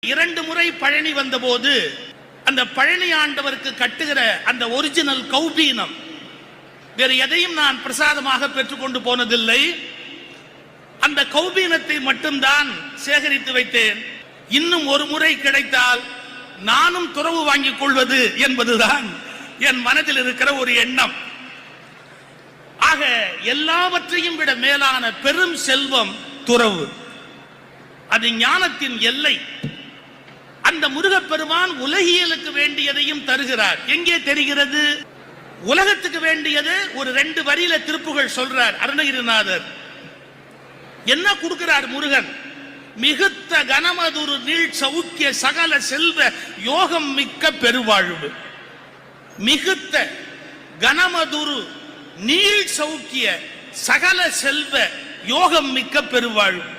2 முறை பழனி வந்தபோது அந்த பழனி ஆண்டவருக்கு கட்டுகிற அந்த ஒரிஜினல் கௌபீனம் வேறு எதையும் நான் பிரசாதமாக பெற்றுக்கொண்டு போனதில்லை. அந்த கௌபீனத்தை மட்டும்தான் சேகரித்து வைத்தேன். இன்னும் ஒரு முறை கிடைத்தால் நானும் துறவு வாங்கிக் கொள்வது என்பதுதான் என் மனதில் இருக்கிற ஒரு எண்ணம். ஆக எல்லாவற்றையும் விட மேலான பெரும் செல்வம் துறவு. அது ஞானத்தின் எல்லை. அந்த முருகப்பெருமான் உலகியலுக்கு வேண்டியதையும் தருகிறார். எங்கே தெரிகிறது? உலகத்துக்கு வேண்டியது ஒரு 2 வரியில திருப்புகள் சொல்றார் அருணகிரிநாதர். என்ன கொடுக்கிறார் முருகன்? மிகுத்த கனமதுரு நீள் சௌக்கிய சகல செல்வ யோகம் மிக்க பெருவாழ்வு. மிகுத்த கனமதுரு நீள் சௌக்கிய சகல செல்வ யோகம் மிக்க பெருவாழ்வு.